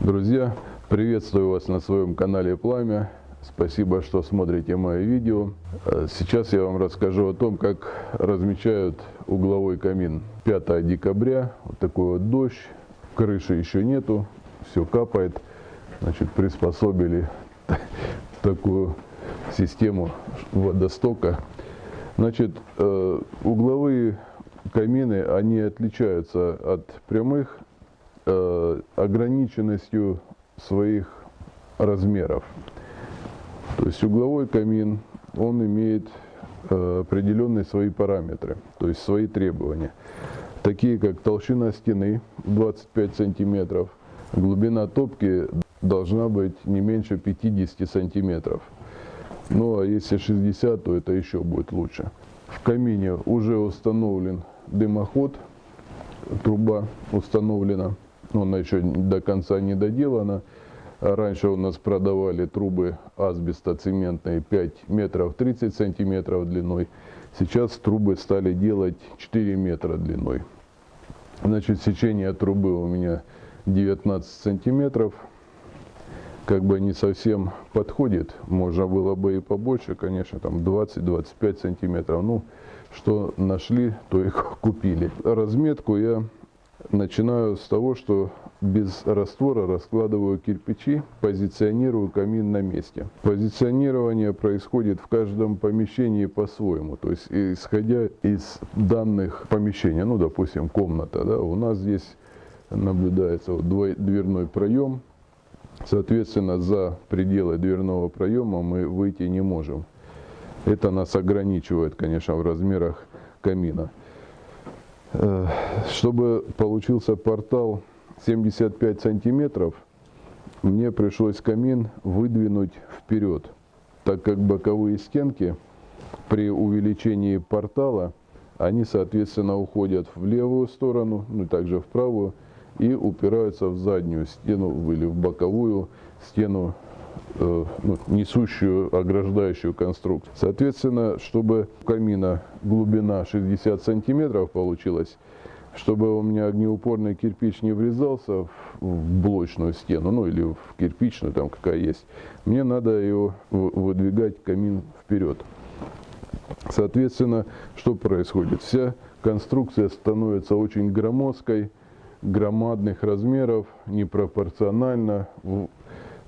Друзья, приветствую вас на своем канале Пламя. Спасибо, что смотрите мои видео. Сейчас я вам расскажу о том, как размечают угловой камин. 5 декабря, вот такой вот дождь, крыши еще нету, все капает. Значит, приспособили такую систему водостока. Значит, угловые камины, они отличаются от прямых ограниченностью своих размеров. То есть угловой камин, он имеет определенные свои параметры, то есть свои требования, такие как толщина стены 25 сантиметров, глубина топки должна быть не меньше 50 сантиметров. Ну а если 60, то это еще будет лучше. В камине уже установлен дымоход, труба установлена. Она еще до конца не доделана. Раньше у нас продавали трубы асбестоцементные 5 метров 30 сантиметров длиной. Сейчас трубы стали делать 4 метра длиной. Значит, сечение трубы у меня 19 сантиметров. Как бы не совсем подходит. Можно было бы и побольше, конечно, там 20-25 сантиметров. Ну, что нашли, то и купили. Разметку я начинаю с того, что без раствора раскладываю кирпичи, позиционирую камин на месте. Позиционирование происходит в каждом помещении по-своему. То есть, исходя из данных помещения, ну, допустим, комната, да, у нас здесь наблюдается вот дверной проем. Соответственно, за пределы дверного проема мы выйти не можем. Это нас ограничивает, конечно, в размерах камина. Чтобы получился портал 75 сантиметров, мне пришлось камин выдвинуть вперед, так как боковые стенки при увеличении портала, они, соответственно, уходят в левую сторону, ну и также в правую, и упираются в заднюю стену или в боковую стену, несущую, ограждающую конструкцию. Соответственно, чтобы у камина глубина 60 сантиметров получилась, чтобы у меня огнеупорный кирпич не врезался в блочную стену, ну или в кирпичную, там какая есть, мне надо его выдвигать камин вперед. Соответственно, что происходит? Вся конструкция становится очень громоздкой, громадных размеров, непропорционально,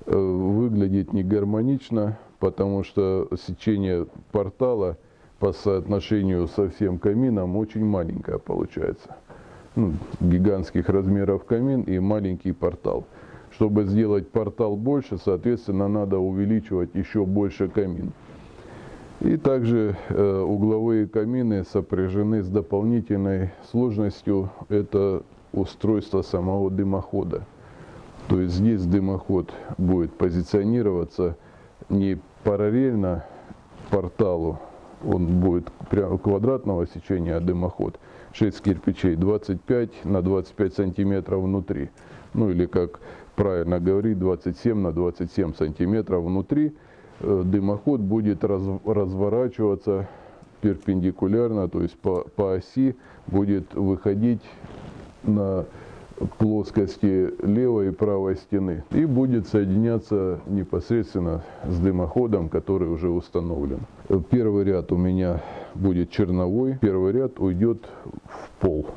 выглядит негармонично, потому что сечение портала по соотношению со всем камином очень маленькое получается. Гигантских размеров камин и маленький портал. Чтобы сделать портал больше, соответственно, надо увеличивать еще больше камин. И также угловые камины сопряжены с дополнительной сложностью. Это устройство самого дымохода. То есть здесь дымоход будет позиционироваться не параллельно порталу, он будет прямо квадратного сечения, а дымоход 6 кирпичей 25 на 25 сантиметров внутри. Ну или, как правильно говорить, 27 на 27 сантиметров внутри. Дымоход будет разворачиваться перпендикулярно, то есть по оси будет выходить на плоскости левой и правой стены и будет соединяться непосредственно с дымоходом, который уже установлен. Первый ряд у меня будет черновой, первый ряд уйдет в пол.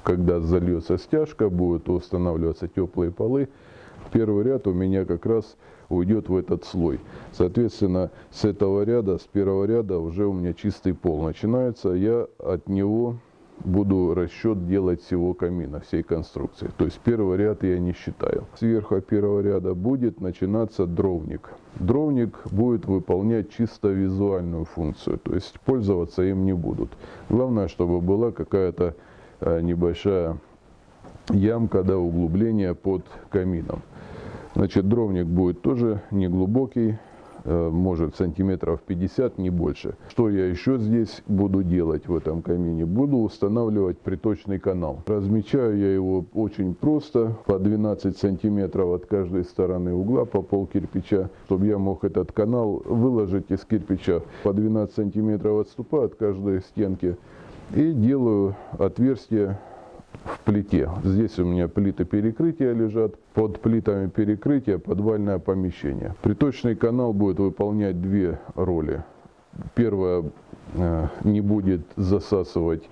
Когда зальется стяжка, будут устанавливаться теплые полы, первый ряд у меня как раз уйдет в этот слой. Соответственно, с этого ряда, с первого ряда уже у меня чистый пол начинается, я от него буду расчет делать всего камина, всей конструкции. То есть первый ряд я не считаю. Сверху первого ряда будет начинаться дровник. Дровник будет выполнять чисто визуальную функцию, то есть пользоваться им не будут. Главное, чтобы была какая-то небольшая ямка, да, углубление под камином. Значит, дровник будет тоже неглубокий, может сантиметров 50, не больше. Что я еще здесь буду делать в этом камине? Буду устанавливать приточный канал. Размечаю я его очень просто, по 12 сантиметров от каждой стороны угла, по пол кирпича, чтобы я мог этот канал выложить из кирпича. По 12 сантиметров отступаю от каждой стенки и делаю отверстие в плите. Здесь у меня плиты перекрытия лежат. Под плитами перекрытия подвальное помещение. Приточный канал будет выполнять две роли. Первая, не будет засасывать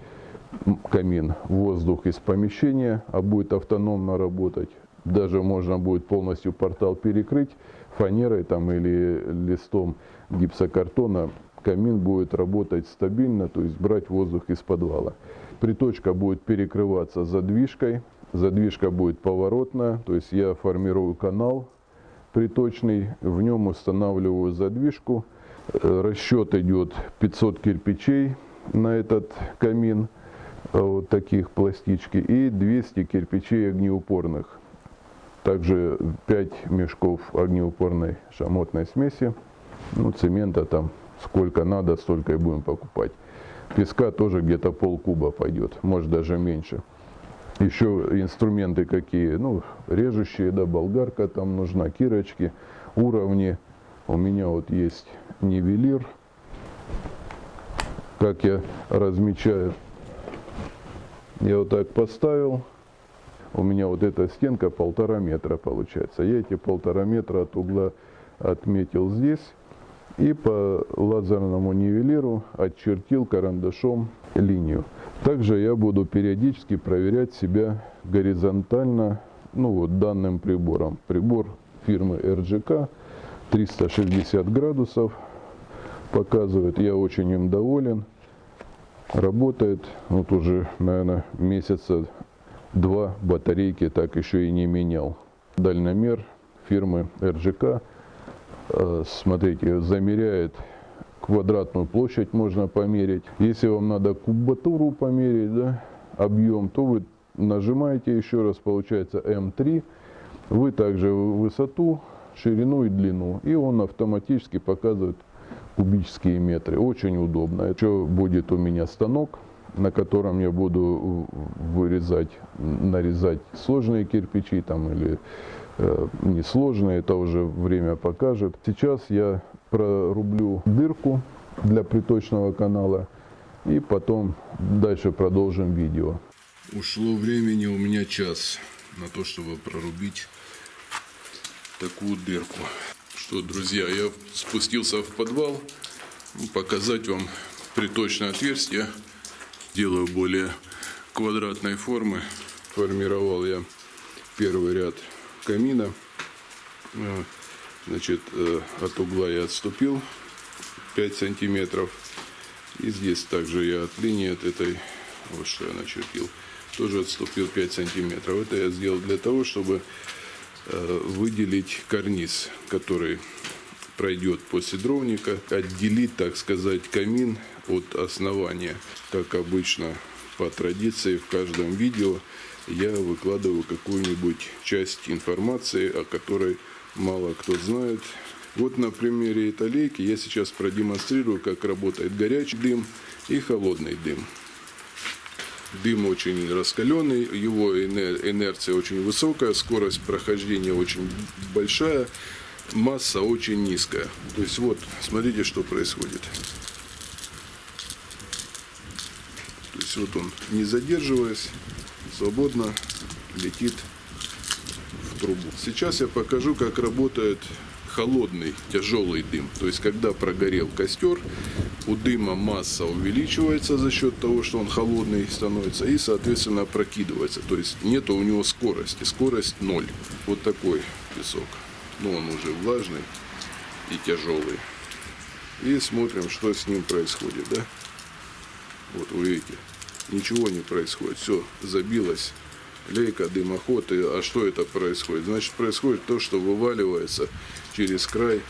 камин воздух из помещения, а будет автономно работать. Даже можно будет полностью портал перекрыть фанерой там, или листом гипсокартона. Камин будет работать стабильно, то есть брать воздух из подвала. Приточка будет перекрываться задвижкой. Задвижка будет поворотная, то есть я формирую канал приточный, в нем устанавливаю задвижку. Расчет идет 500 кирпичей на этот камин, вот таких пластички, и 200 кирпичей огнеупорных. Также 5 мешков огнеупорной шамотной смеси, ну, цемента там сколько надо, столько и будем покупать. Песка тоже где-то полкуба пойдет, может даже меньше. Еще инструменты какие, ну, режущие, да, болгарка там нужна, кирочки, уровни. У меня вот есть нивелир. Как я размечаю, я вот так поставил. У меня вот эта стенка 1,5 метра получается. Я эти 1,5 метра от угла отметил здесь. И по лазерному нивелиру очертил карандашом линию. Также я буду периодически проверять себя горизонтально, ну вот данным прибором. Прибор фирмы RGK 360 градусов показывает. Я очень им доволен. Работает. Вот уже, наверное, месяца 2 батарейки так еще и не менял. Дальномер фирмы RGK. Смотрите, замеряет квадратную площадь, можно померить. Если вам надо кубатуру померить, да, объем, то вы нажимаете еще раз, получается М3. Вы также высоту, ширину и длину. И он автоматически показывает кубические метры. Очень удобно. Еще будет у меня станок, на котором я буду вырезать, нарезать сложные кирпичи там, или несложные, это уже время покажет. Сейчас я прорублю дырку для приточного канала и потом дальше продолжим видео. Ушло времени у меня час на то, чтобы прорубить такую дырку. Что, друзья, я спустился в подвал, показать вам приточное отверстие. Делаю более квадратной формы. Формировал я первый ряд камина. Значит, от угла я отступил 5 сантиметров. И здесь также я от линии, от этой, вот что я начертил, тоже отступил 5 сантиметров. Это я сделал для того, чтобы выделить карниз, который пройдет после дровника, отделить, так сказать, камин от основания. Как обычно, по традиции, в каждом видео я выкладываю какую-нибудь часть информации, о которой мало кто знает. Вот на примере этой лейки я сейчас продемонстрирую, как работает горячий дым и холодный дым. Дым очень раскаленный, его инерция очень высокая, скорость прохождения очень большая, масса очень низкая. То есть вот, смотрите, что происходит. То есть вот он, не задерживаясь, свободно летит в трубу. Сейчас я покажу, как работает холодный тяжелый дым. То есть когда прогорел костер, у дыма масса увеличивается за счет того, что он холодный становится, и соответственно опрокидывается. То есть нет у него скорости. Скорость 0. Вот такой песок. Но он уже влажный и тяжелый. И смотрим, что с ним происходит. Да? Вот вы видите, ничего не происходит. Все забилось. Лейка, дымоход. А что это происходит? Значит, происходит то, что вываливается через край.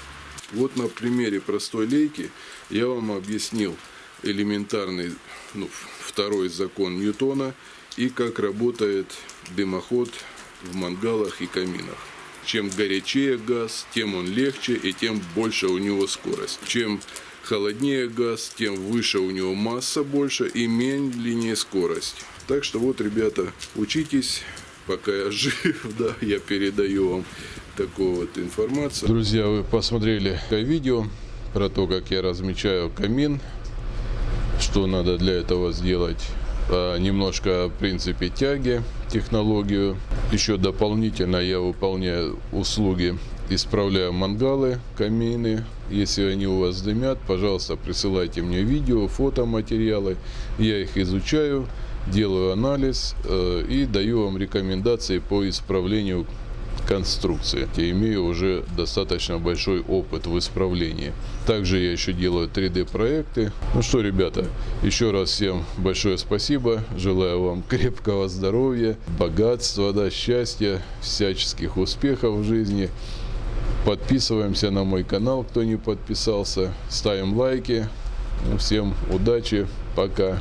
Вот на примере простой лейки я вам объяснил элементарный, второй закон Ньютона и как работает дымоход в мангалах и каминах. Чем горячее газ, тем он легче и тем больше у него скорость. Чем холоднее газ, тем выше у него масса больше и медленнее скорость. Так что вот, ребята, учитесь, пока я жив, да, я передаю вам такую вот информацию. Друзья, вы посмотрели видео про то, как я размечаю камин, что надо для этого сделать. немножко о принципе тяги, технологию. Еще дополнительно я выполняю услуги, исправляю мангалы, камины. Если они у вас дымят, пожалуйста, присылайте мне видео, фотоматериалы. Я их изучаю, делаю анализ и даю вам рекомендации по исправлению конструкции. Я имею уже достаточно большой опыт в исправлении. Также я еще делаю 3D-проекты. Ну что, ребята, еще раз всем большое спасибо. Желаю вам крепкого здоровья, богатства, счастья, всяческих успехов в жизни. Подписываемся на мой канал, кто не подписался. Ставим лайки. Всем удачи. Пока.